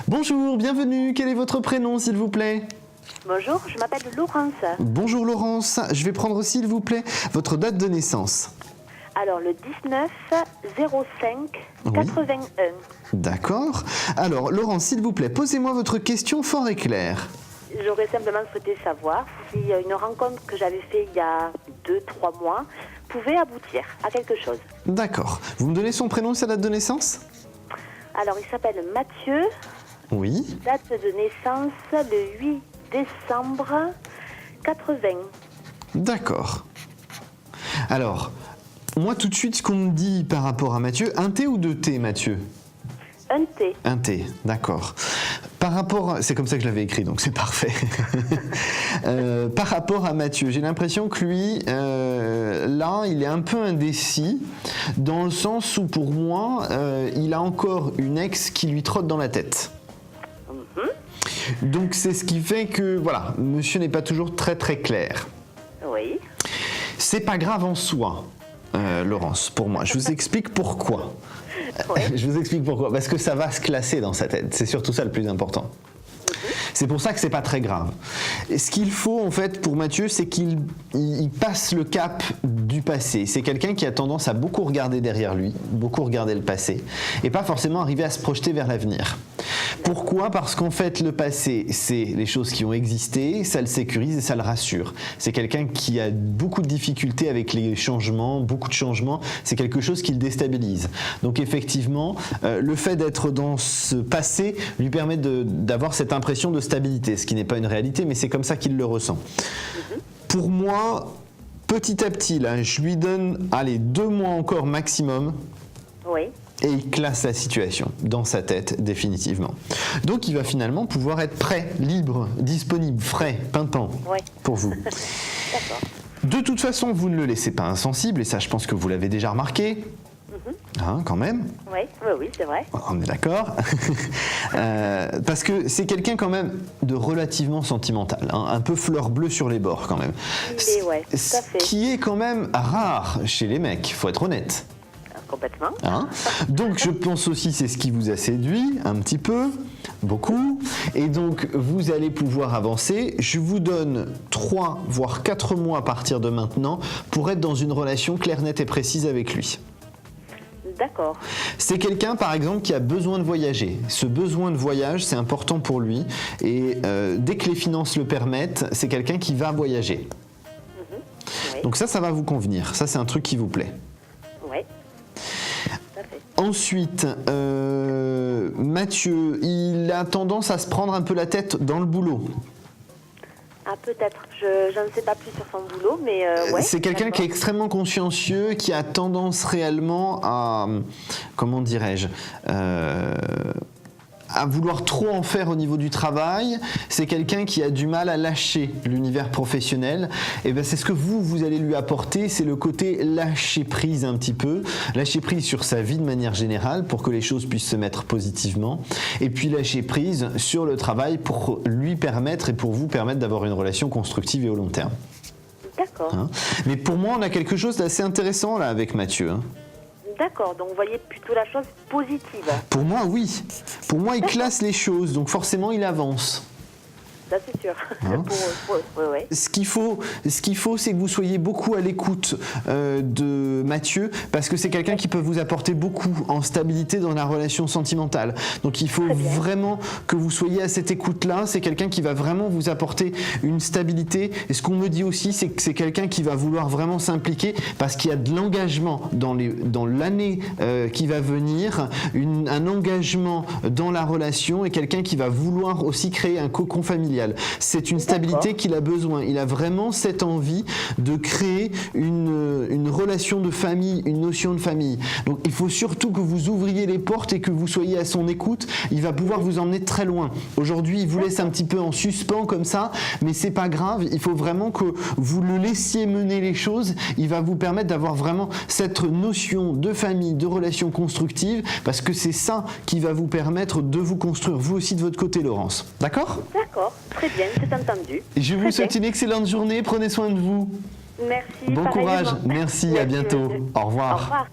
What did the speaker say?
Bonjour, bienvenue. Quel est votre prénom, s'il vous plaît? Bonjour, je m'appelle Laurence. Bonjour Laurence. Je vais prendre, s'il vous plaît, votre date de naissance. Alors, le 19 05 Oui. 81. D'accord. Alors, Laurence, s'il vous plaît, posez-moi votre question fort et claire. J'aurais simplement souhaité savoir si une rencontre que j'avais faite il y a 2-3 mois pouvait aboutir à quelque chose. D'accord. Vous me donnez son prénom et sa date de naissance? Alors, il s'appelle Mathieu, Oui. date de naissance le 8 décembre 80. D'accord. Alors, moi, tout de suite, ce qu'on me dit par rapport à Mathieu, un T ou deux T, Mathieu? Un T. Un T, d'accord. Par rapport, c'est comme ça que je l'avais écrit, donc c'est parfait. Par rapport à Mathieu, j'ai l'impression que lui, là, il est un peu indécis, dans le sens où pour moi, il a encore une ex qui lui trotte dans la tête. Donc c'est ce qui fait que, voilà, monsieur n'est pas toujours très très clair. Oui. C'est pas grave en soi, Laurence, pour moi. Je vous explique pourquoi. Ouais. Je vous explique pourquoi. Parce que ça va se classer dans sa tête. C'est surtout ça le plus important. C'est pour ça que c'est pas très grave. Et ce qu'il faut en fait pour Mathieu, c'est qu'il passe le cap du passé. C'est quelqu'un qui a tendance à beaucoup regarder derrière lui, beaucoup regarder le passé, et pas forcément arriver à se projeter vers l'avenir. Pourquoi? Parce qu'en fait, le passé, c'est les choses qui ont existé, ça le sécurise et ça le rassure. C'est quelqu'un qui a beaucoup de difficultés avec les changements, beaucoup de changements, c'est quelque chose qui le déstabilise. Donc effectivement, le fait d'être dans ce passé lui permet d'avoir cette impression de stabilité, ce qui n'est pas une réalité, mais c'est comme ça qu'il le ressent. Pour moi, petit à petit, là, je lui donne, allez, 2 mois encore maximum. Oui. Et il classe la situation dans sa tête définitivement. Donc il va finalement pouvoir être prêt, libre, disponible, frais, pimpant Oui. pour vous. D'accord. De toute façon, vous ne le laissez pas insensible, et ça je pense que vous l'avez déjà remarqué. Hein, quand même. Oui, oui, oui, c'est vrai. On est d'accord. Parce que c'est quelqu'un quand même de relativement sentimental, hein, un peu fleur bleue sur les bords quand même. Il est, ouais, tout à fait. Ce qui est quand même rare chez les mecs, faut être honnête. Complètement. Hein? Donc je pense aussi c'est ce qui vous a séduit un petit peu, beaucoup, et donc vous allez pouvoir avancer. Je vous donne 3 voire 4 mois à partir de maintenant pour être dans une relation claire, nette et précise avec lui. D'accord. C'est quelqu'un par exemple qui a besoin de voyager. Ce besoin de voyage c'est important pour lui, et dès que les finances le permettent, c'est quelqu'un qui va voyager. Oui. Donc ça va vous convenir, ça c'est un truc qui vous plaît. Oui. Tout à fait. Ensuite, Mathieu, il a tendance à se prendre un peu la tête dans le boulot. Ah, peut-être. Je ne sais pas plus sur son boulot, mais ouais. C'est quelqu'un qui est d'accord. extrêmement consciencieux, qui a tendance réellement à, comment dirais-je, à vouloir trop en faire au niveau du travail. C'est quelqu'un qui a du mal à lâcher l'univers professionnel. Et ben c'est ce que vous allez lui apporter, c'est le côté lâcher prise un petit peu, lâcher prise sur sa vie de manière générale pour que les choses puissent se mettre positivement, et puis lâcher prise sur le travail pour lui permettre et pour vous permettre d'avoir une relation constructive et au long terme. D'accord. Hein. Mais pour moi, on a quelque chose d'assez intéressant là avec Mathieu. Hein. D'accord, donc vous voyez plutôt la chose positive. Pour moi, oui. Pour moi, il classe les choses, donc forcément, il avance. Ça, c'est sûr. Hein Ouais. Ce qu'il faut, c'est que vous soyez beaucoup à l'écoute de Mathieu, parce que c'est quelqu'un qui peut vous apporter beaucoup en stabilité dans la relation sentimentale. Donc il faut vraiment que vous soyez à cette écoute-là. C'est quelqu'un qui va vraiment vous apporter une stabilité. Et ce qu'on me dit aussi, c'est que c'est quelqu'un qui va vouloir vraiment s'impliquer, parce qu'il y a de l'engagement dans l'année qui va venir, un engagement dans la relation, et quelqu'un qui va vouloir aussi créer un cocon familial. C'est une stabilité qu'il a besoin. Il a vraiment cette envie de créer une relation de famille, une notion de famille. Donc il faut surtout que vous ouvriez les portes et que vous soyez à son écoute. Il va pouvoir vous emmener très loin. Aujourd'hui, il vous laisse un petit peu en suspens comme ça, mais c'est pas grave. Il faut vraiment que vous le laissiez mener les choses. Il va vous permettre d'avoir vraiment cette notion de famille, de relation constructive, parce que c'est ça qui va vous permettre de vous construire, vous aussi de votre côté, Laurence. D'accord ? D'accord, très bien, c'est entendu. Je vous souhaite une excellente journée, prenez soin de vous. Merci. Bon courage, pareillement. merci, à bientôt. monsieur. Au revoir. Au revoir.